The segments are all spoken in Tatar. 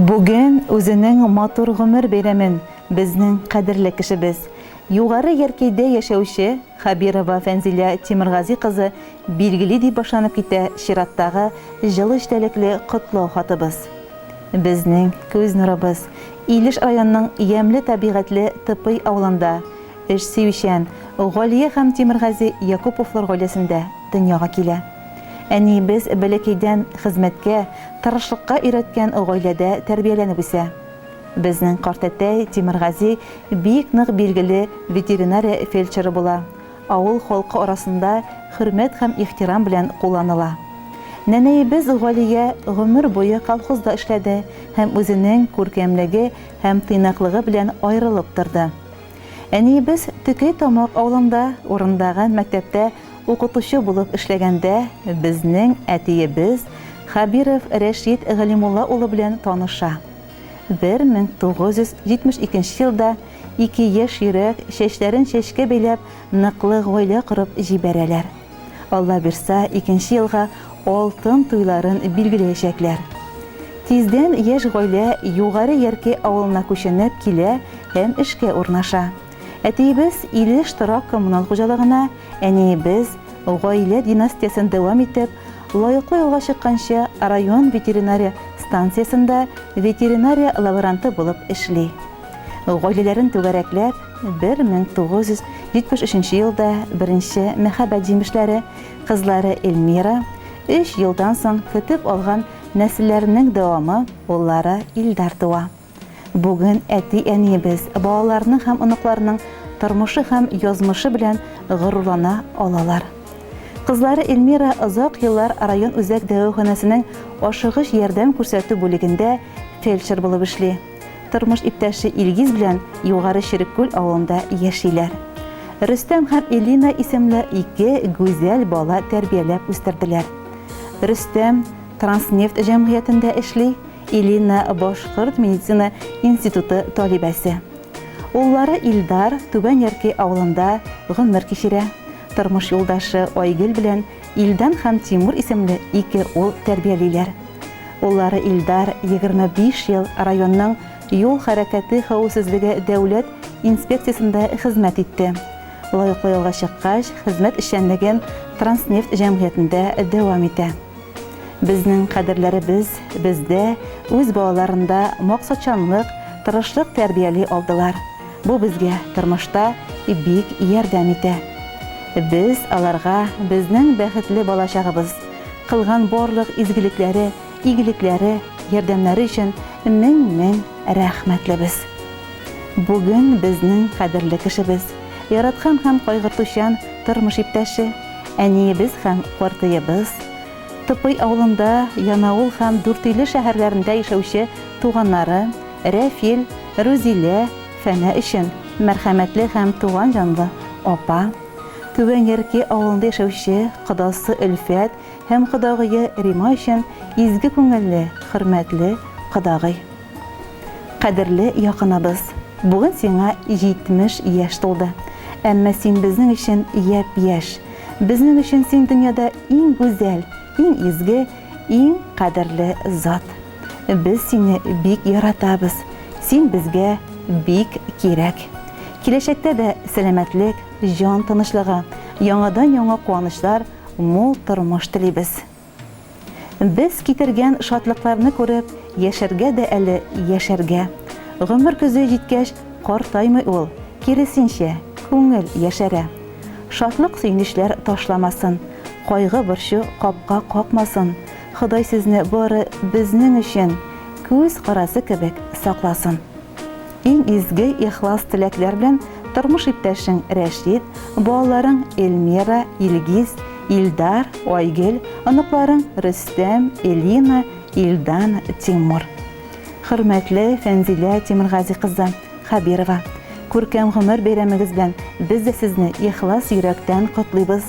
Бүген үзенең матур гомер бәйрәмен безнең кадерле кешебез, югары яркәйдә яшәүче Хабирова Фәнзилә Тимергази кызы билгеле дип башланып китә чираттагы җылы эчтәлекле котлау хатыбыз. Безнең күз нурыбыз Илеш районының ямьле табигатьле Тыпый авылында эш сөючән Галия һәм Тимергази Якуповлар гаиләсендә дөньяга килә. Әниебез бәләкәйдән хезмәткә, тырышлыкка өйрәткән гаиләдә тәрбияләнеп үсә. Безнең карт әтәй Тимергази бик нык билгеле ветеринария фельдшеры була. Авыл халкы арасында хөрмәт һәм ихтирам белән кулланыла. Нәнәебез Галия гомер буе колхозда эшләде һәм үзенең күркәмлеге һәм тыйнаклыгы белән аерылып торды. Әниебез Төкәй Тамак авылында урындагы мәктәптә укытучы булып эшләгәндә, безнең әтиебез Хабиров Рәшид Галимулла улы белән таныша. 1972 елда 2 яшь йөрәк чәчләрен чәчкә бәйләп ныклы гаилә корып җибәрәләр. Алла бирсә, 2нче елга алтын туйларын билгеләячәкләр. Тиздән яшь гаилә югары яркәй авылына күченеп килә һәм эшкә урнаша. Әтиебез Илеш торак коммунал хуҗалыгына, әниебез гаилә династиясын дәвам итеп, лаеклы юлга чыкканча район ветеринария станциясында ветеринария лаборанты булып эшли. Гаиләләрен түгәрәкләп, 1973 елда беренче мәхәббәт җимешләре кызлары Эльмира, 3 елдан соң көтеп алган нәселләренең дәвамы уллары Илдар туа. Бүген әти-әниебез балаларының һәм оныкларының тормышы һәм язмышы белән горурлана алалар. Кызлары Эльмира озак еллар район үзәк дәваханәсенең ашыгыч ярдәм күрсәтү бүлегендә фельдшер булып эшли. Тормыш иптәше Илгиз белән югары Ширеккүл авылында яшиләр. Рөстәм һәм Элина исемле 2 гүзәл бала тәрбияләп үстерделәр. Рөстәм Транснефть җәмгыятендә эшли, Элина Башкорт медицина институты талибәсе. Уллары Илдар Түбән Яркәй авылында гомер кичерә. Тормыш юлдашы Айгөл белән Илдан һәм Тимур исемле 2 ул тәрбиялиләр. Уллары Илдар 25 ел районның юл хәрәкәте хәвефсезлеге дәүләт инспекциясында хезмәт итте. Лаеклы юлга чыккач, хезмәт эшчәнлеген Транснефть җәмгыятендә дәвам итә. Безнең кадерләребез бездә үз балаларында максатчанлык, тырышлык тәрбияли алдылар. Бу безгә тормышта бик ярдәм итә. Без аларга безнең бәхетле балачагыбыз кылган барлык изгелекләре, игелекләре, ярдәмнәре өчен мең рәхмәтлебез. Бүген безнең кадерле кешебез, яраткан һәм кайгыртучан тормыш иптәше, әниебез һәм картыебыз, Тыпый авылында, Янаул һәм Дүртөйле шәһәрләрендә яшәүче туганнары Рәфил, Рузилә, Фәнә өчен мәрхәмәтле һәм туган җанлы апа, Түбән Яркәй авылында яшәүче кодасы Өлфәт һәм кодагые Рима өчен изге күңелле, хөрмәтле кодагый. Кадерле якыныбыз, бүген сиңа 70 яшь тулды. Әмма син безнең өчен япь-яшь. Безнең өчен син дөньяда иң гүзәл, иң изге, иң кадерле зат. Без сине бик яратабыз. Син безгә бик кирәк. Киләчәктә дә сәламәтлек, җан тынычлыгы, яңадан-яңа куанычлар, мул тормыш телибез. Без китергән шатлыкларны күреп, яшәргә дә әле яшәргә. Гомер көзе җиткәч, картаймый ул, киресенчә, күңел яшәрә. Шатлык сөйнешләр ташламасын, кайгы борчу капка какмасын. Ходай сезне бары безнең өчен күз карасы кебек сакласын. Иң изге ихлас теләкләр белән тормыш иптәшең Рәшид, балаларың Эльмира, Илгиз, Илдар, Айгөл, оныкларың Рөстәм, Элина, Илдан, Тимур. Хөрмәтле Фәнзилә Тимергази кызы Хабирова, күркәм гомер бәйрәмегез белән без дә сезне ихлас йөрәктән котлыйбыз.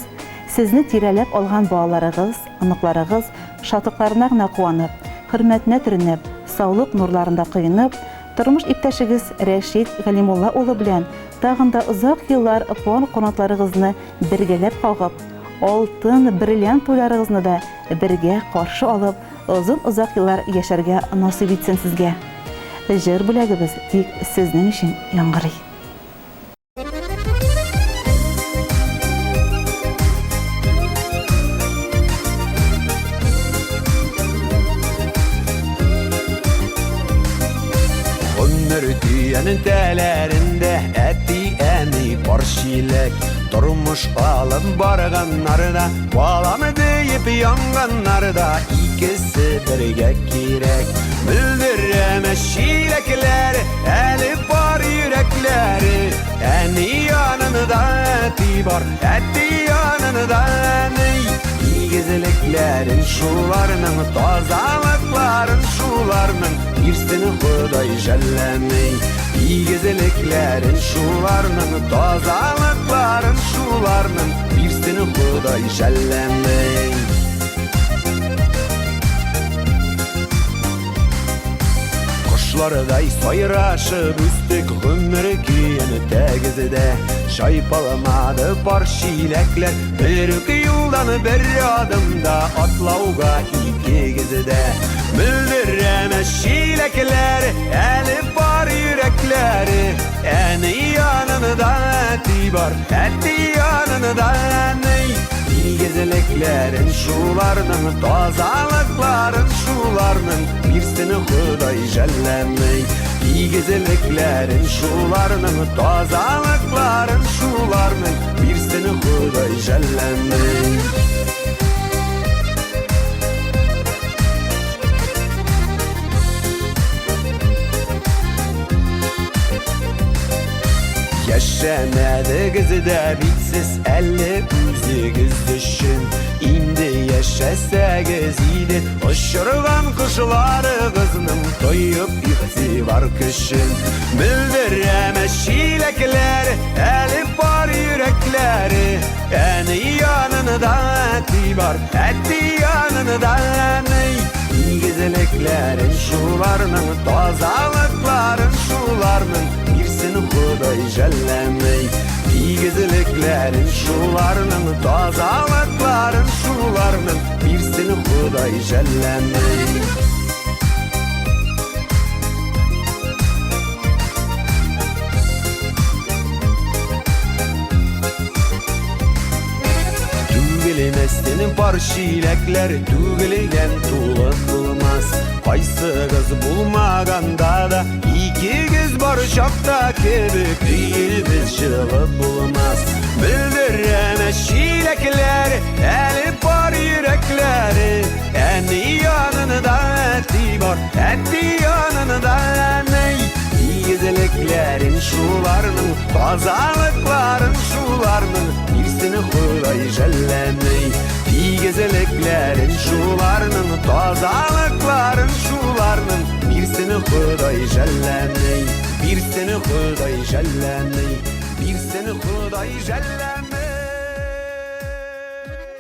Сезне тирәләп алган балаларыгыз, оныкларыгыз шатлыкларына гына куанып, хөрмәтенә төренеп, саулык нурларында коенып, тормыш иптәшегез Рәшид Галимулла улы белән тагын да озак еллар пар канатларыгызны бергәләп кагып, алтын бриллиант туйларыгызны да бергә каршы алып, uzun uzak yıllar yaşarga nasip etsin sizge. Jır bulagыбыз тик sizning için yangırıy. Ömür düyanın telerinde etti eni barşilek. Durmuş alın barganlarda, bağlamı deyip yanganlarda ikisi birge kirek. Bildireme şilekleri, eli var yürekleri. Eni yanında eti var, eti yanında eni. İgizliklerin şularının, tazalıkların şularının birsini Huday jellemey. İgizliklerin şularının, tazalıkların şularının birsini Huday jellemey. Kuşlarday soyraşıp üstük ömür kiyini tegizide. Şaypalamadı bar şilekler, bir iki yıldan bir adımda atlauga iki gizide. Bildireme şilekleri, eli var yürekleri. Eni yanında eti var, eti yanında eni. İgizliklerin şularının, tazalıkların şularının birsini Huday jellemey. İgizliklerin şularının, tazalıkların şularının birsini Huday jellemey. Yaşamadı kızı da bitsiz 58 düşün. İndi yaşasagız idi uçurgan kuşları kızının toyup yıktı var kışın. Bildireme şilekleri, eli var yürekleri. Eni yanında eti var, eti yanında eni. İgizliklerin şularının, tazalıkların şularının birsini Huday jellemey. İgizliklerin şularının, tazalıkların şularının birsini Huday jellemey. Tügülemesinin bar şilekler, tügülegen tuğla kılmaz. Kaysı kız bulmaganda da iki kız bar şapta kebik değil biz şılı bulmaz. Bildireme şilekleri, eli var yürekleri. Eni yanında eti var, eti yanında eni. İgizliklerin şularının, tazalıkların şularının birsini Huday jellemey. İgizliklerin şularının, tazalıkların şularının birsini Huday jellemey. Birsini Huday jellemey. Birsini Huday jellemey.